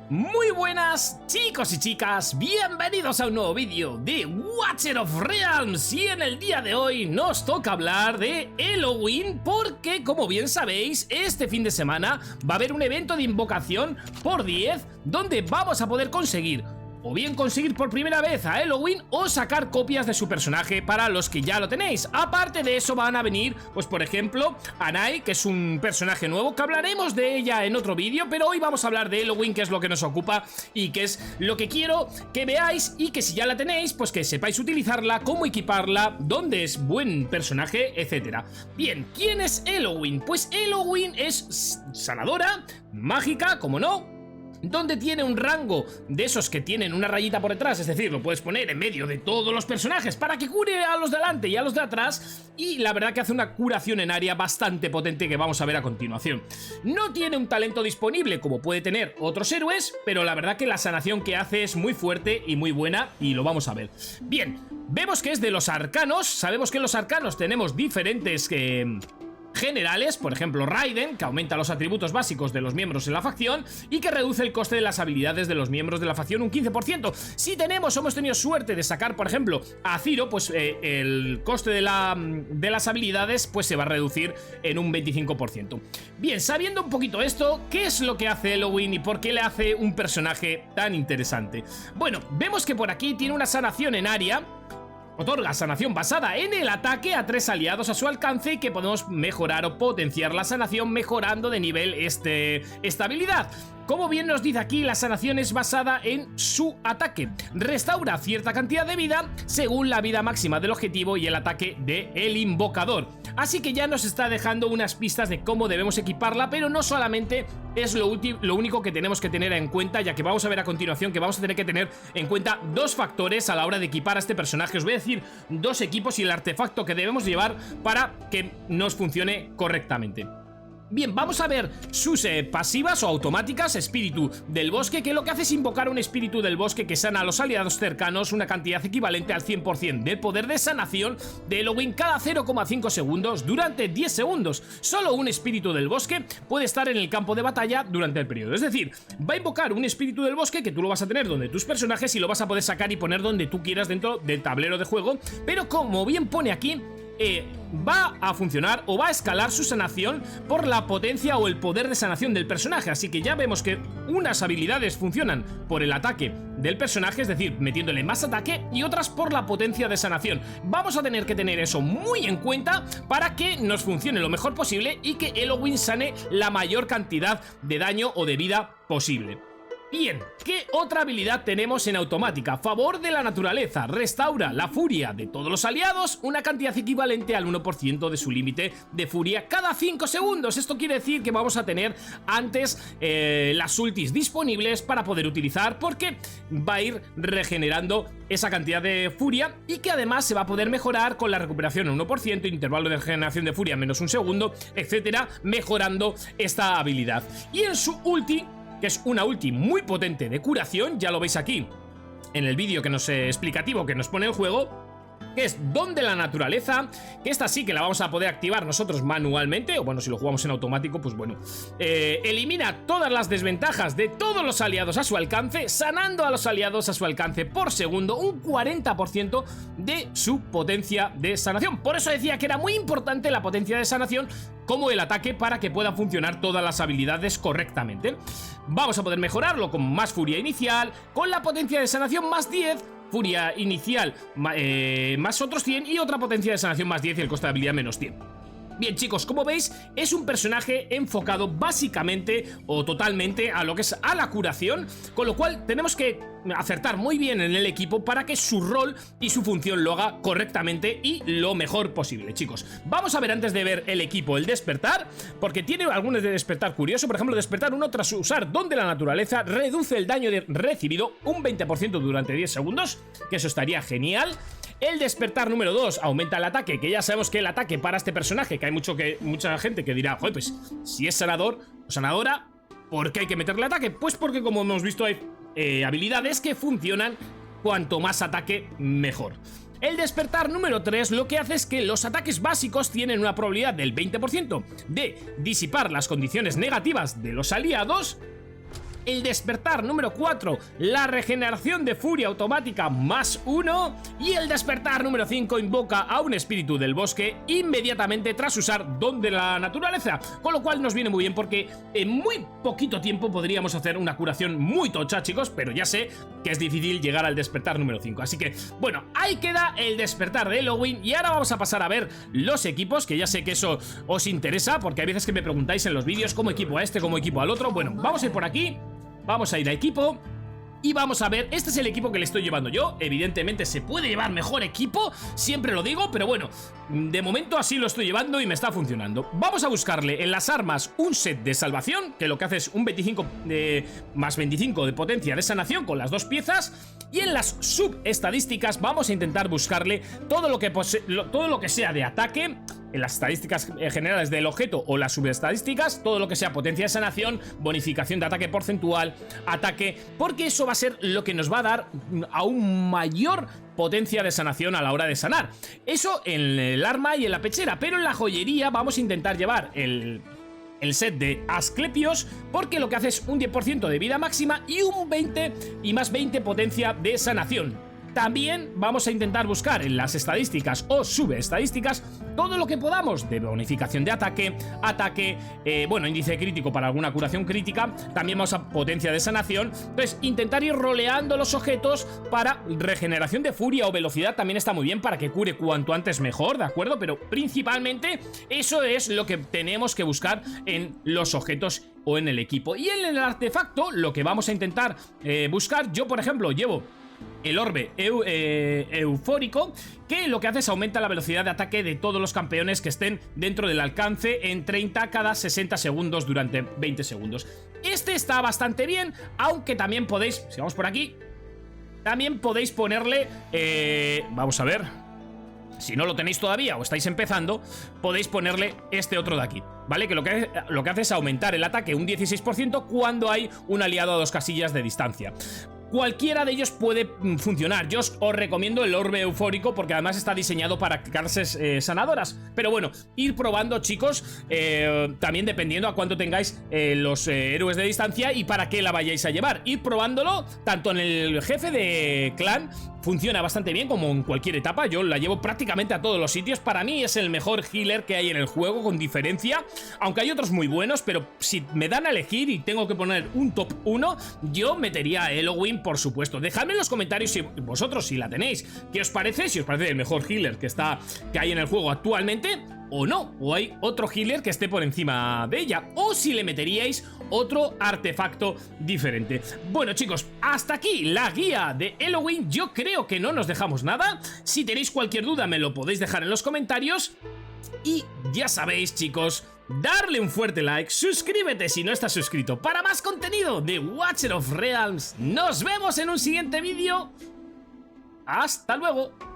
Muy buenas chicos y chicas, bienvenidos a un nuevo vídeo de Watcher of Realms. Y en el día de hoy nos toca hablar de Halloween, porque como bien sabéis, este fin de semana va a haber un evento de invocación por 10 donde vamos a poder conseguir o bien conseguir por primera vez a Halloween o sacar copias de su personaje para los que ya lo tenéis. Aparte de eso van a venir, pues por ejemplo, Anai, que es un personaje nuevo, que hablaremos de ella en otro vídeo, pero hoy vamos a hablar de Halloween, que es lo que nos ocupa y que es lo que quiero que veáis, y que si ya la tenéis, pues que sepáis utilizarla, cómo equiparla, dónde es buen personaje, etcétera. Bien, ¿quién es Halloween? Pues Halloween es sanadora, mágica, como no, donde tiene un rango de esos que tienen una rayita por detrás, es decir, lo puedes poner en medio de todos los personajes para que cure a los de delante y a los de atrás, y la verdad que hace una curación en área bastante potente que vamos a ver a continuación. No tiene un talento disponible como puede tener otros héroes, pero la verdad que la sanación que hace es muy fuerte y muy buena, y lo vamos a ver. Bien, vemos que es de los arcanos. Sabemos que en los arcanos tenemos diferentes generales, por ejemplo Raiden, que aumenta los atributos básicos de los miembros en la facción y que reduce el coste de las habilidades de los miembros de la facción un 15%. Si hemos tenido suerte de sacar, por ejemplo, a Ciro, pues el coste de las habilidades pues se va a reducir en un 25%. Bien, sabiendo un poquito esto, ¿qué es lo que hace Halloween y por qué le hace un personaje tan interesante? Bueno, vemos que por aquí tiene una sanación en área. Otorga sanación basada en el ataque a 3 aliados a su alcance, y que podemos mejorar o potenciar la sanación mejorando de nivel esta habilidad. Como bien nos dice aquí, la sanación es basada en su ataque. Restaura cierta cantidad de vida según la vida máxima del objetivo y el ataque del invocador. Así que ya nos está dejando unas pistas de cómo debemos equiparla, pero no solamente es lo único que tenemos que tener en cuenta, ya que vamos a ver a continuación que vamos a tener que tener en cuenta dos factores a la hora de equipar a este personaje. Os voy a decir dos equipos y el artefacto que debemos llevar para que nos funcione correctamente. Bien, vamos a ver sus pasivas o automáticas. Espíritu del bosque, que lo que hace es invocar un espíritu del bosque que sana a los aliados cercanos una cantidad equivalente al 100% del poder de sanación de Halloween cada 0,5 segundos durante 10 segundos. Solo un espíritu del bosque puede estar en el campo de batalla durante el periodo. Es decir, va a invocar un espíritu del bosque que tú lo vas a tener donde tus personajes y lo vas a poder sacar y poner donde tú quieras dentro del tablero de juego. Pero como bien pone aquí, va a funcionar o va a escalar su sanación por la potencia o el poder de sanación del personaje. Así que ya vemos que unas habilidades funcionan por el ataque del personaje, es decir, metiéndole más ataque, y otras por la potencia de sanación. Vamos a tener que tener eso muy en cuenta para que nos funcione lo mejor posible y que Halloween sane la mayor cantidad de daño o de vida posible. Bien, ¿qué otra habilidad tenemos en automática? Favor de la naturaleza. Restaura la furia de todos los aliados una cantidad equivalente al 1% de su límite de furia cada 5 segundos. Esto quiere decir que vamos a tener antes las ultis disponibles para poder utilizar, porque va a ir regenerando esa cantidad de furia, y que además se va a poder mejorar con la recuperación en 1%, intervalo de regeneración de furia menos 1 segundo, etcétera, mejorando esta habilidad. Y en su ulti, que es una ulti muy potente de curación, ya lo veis aquí en el vídeo que nos explicativo que nos pone el juego, que es Don de la Naturaleza, que esta sí que la vamos a poder activar nosotros manualmente, o bueno, si lo jugamos en automático, pues bueno. Elimina todas las desventajas de todos los aliados a su alcance, sanando a los aliados a su alcance por segundo un 40% de su potencia de sanación. Por eso decía que era muy importante la potencia de sanación como el ataque para que puedan funcionar todas las habilidades correctamente. Vamos a poder mejorarlo con más furia inicial, con la potencia de sanación más 10, furia inicial más otros 100 y otra potencia de sanación más 10 y el coste de habilidad menos 100. Bien chicos, como veis es un personaje enfocado básicamente o totalmente a lo que es a la curación, con lo cual tenemos que acertar muy bien en el equipo para que su rol y su función lo haga correctamente y lo mejor posible, chicos. Vamos a ver, antes de ver el equipo, el despertar, porque tiene algunos de despertar curioso. Por ejemplo, despertar 1 tras usar Don de la Naturaleza reduce el daño recibido un 20% durante 10 segundos, que eso estaría genial. El despertar número 2 aumenta el ataque, que ya sabemos que el ataque para este personaje, que hay mucha gente que dirá, joder, pues si es sanador o sanadora, ¿por qué hay que meterle ataque? Pues porque, como hemos visto, hay habilidades que funcionan cuanto más ataque mejor. El despertar número 3 lo que hace es que los ataques básicos tienen una probabilidad del 20% de disipar las condiciones negativas de los aliados el despertar número 4, la regeneración de furia automática +1, y el despertar número 5 invoca a un espíritu del bosque inmediatamente tras usar don de la naturaleza, con lo cual nos viene muy bien porque en muy poquito tiempo podríamos hacer una curación muy tocha, chicos, pero ya sé que es difícil llegar al despertar número 5, así que bueno, ahí queda el despertar de Halloween. Y ahora vamos a pasar a ver los equipos, que ya sé que eso os interesa porque hay veces que me preguntáis en los vídeos cómo equipo a este, cómo equipo al otro. Bueno, vamos a ir por aquí, vamos a ir a equipo y vamos a ver, este es el equipo que le estoy llevando yo. Evidentemente se puede llevar mejor equipo, siempre lo digo, pero bueno, de momento así lo estoy llevando y me está funcionando. Vamos a buscarle en las armas un set de salvación, que lo que hace es un 25 más 25 de potencia de sanación con las dos piezas. Y en las subestadísticas vamos a intentar buscarle todo lo que sea de ataque, en las estadísticas generales del objeto o las subestadísticas, todo lo que sea potencia de sanación, bonificación de ataque porcentual, ataque, porque eso va a ser lo que nos va a dar aún mayor potencia de sanación a la hora de sanar. Eso en el arma y en la pechera, pero en la joyería vamos a intentar llevar el set de Asclepios, porque lo que hace es un 10% de vida máxima y un 20 y más 20 potencia de sanación. También vamos a intentar buscar en las estadísticas o subestadísticas todo lo que podamos de bonificación de ataque, bueno, índice crítico para alguna curación crítica, también vamos a potencia de sanación. Entonces, intentar ir roleando los objetos para regeneración de furia o velocidad también está muy bien para que cure cuanto antes mejor, ¿de acuerdo? Pero principalmente eso es lo que tenemos que buscar en los objetos o en el equipo. Y en el artefacto, lo que vamos a intentar buscar, yo por ejemplo llevo el orbe eufórico, que lo que hace es aumenta la velocidad de ataque de todos los campeones que estén dentro del alcance en 30 cada 60 segundos durante 20 segundos. Este está bastante bien, aunque también podéis, si vamos por aquí, también podéis ponerle, vamos a ver, si no lo tenéis todavía o estáis empezando, podéis ponerle este otro de aquí, ¿vale? Que lo que hace es aumentar el ataque un 16% cuando hay un aliado a 2 casillas de distancia. Cualquiera de ellos puede funcionar. Yo os recomiendo el orbe eufórico porque además está diseñado para carses sanadoras. Pero bueno, ir probando, chicos, también dependiendo a cuánto tengáis los héroes de distancia y para qué la vayáis a llevar. Ir probándolo tanto en el jefe de clan, funciona bastante bien como en cualquier etapa. Yo la llevo prácticamente a todos los sitios. Para mí es el mejor healer que hay en el juego, con diferencia. Aunque hay otros muy buenos, pero si me dan a elegir y tengo que poner un top 1, yo metería a Halloween, por supuesto. Dejadme en los comentarios si vosotros, si la tenéis, qué os parece, si os parece el mejor healer que hay en el juego actualmente, o no, o hay otro healer que esté por encima de ella, o si le meteríais otro artefacto diferente. Bueno, chicos, hasta aquí la guía de Halloween. Yo creo que no nos dejamos nada. Si tenéis cualquier duda me lo podéis dejar en los comentarios. Y ya sabéis, chicos, darle un fuerte like, suscríbete si no estás suscrito para más contenido de Watcher of Realms. Nos vemos en un siguiente vídeo. ¡Hasta luego!